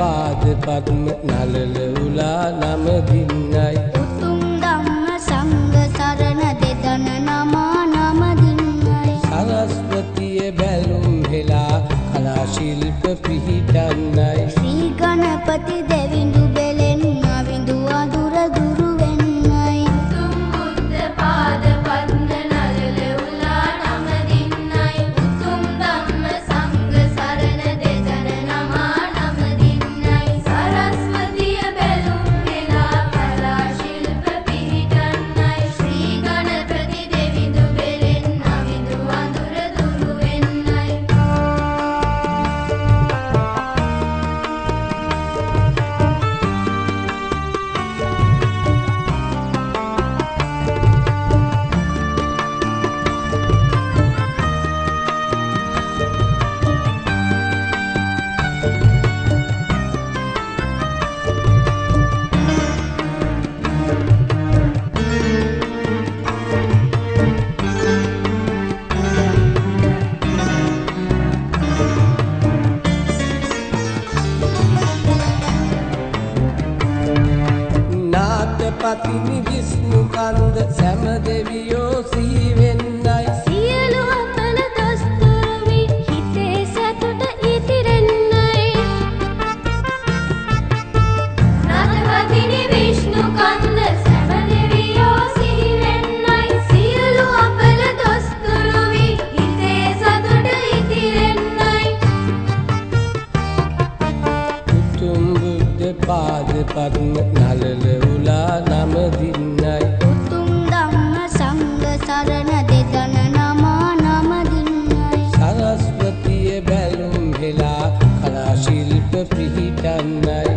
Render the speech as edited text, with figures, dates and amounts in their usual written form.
පාද පද්ම නලල උලා නම දින්නයි උතුම් ධම්ම සංඝ සරණ දෙදන නමා නම දින්නයි සරස්වතිය බැලුම් හෙලා කලා ශිල්ප පිහිටන්නයි ශ්‍රී ගණපති දෙවිඳු බෙලෙන් අවිඳු අඳුර දුරු වෙන්නයි උතුම් බුද්ධ පාද පද්ම නලල උලා නම දින්නයි උතුම් ධම්ම සංඝ සරණ දෙදන නමා නම දින්නයි සරස්වතිය බැලුම් හෙලා කලා ශිල්ප පිහිටන්නයි ශ්‍රී ගණපති දෙවිඳු බෙලෙන් අවිඳු අඳුර දුරු වෙන්නයි නාථපතිනි විෂ්ණු කන්ද සෑම දෙවියෝ සිහි වෙන්නයි සියලු අපල දොස්තර වී හිතේ සතුට ඉතිරෙන්නයි නාථපතිනි විෂ්ණු කන්ද සෑම දෙවියෝ සිහි වෙන්නයි සියලු අපල දොස්තරු වී හිතේ සතුට ඉතිරෙන්නයි උතුම් බුද්ධ පාද පද්ම නලල උලා නම දින්නයි උතුම් ධම්ම සංඝ සරණ දෙදන නමා නම දින්නයි සරස්වතිය බැලුම් හෙලා කලා ශිල්ප පිහිටන්නයි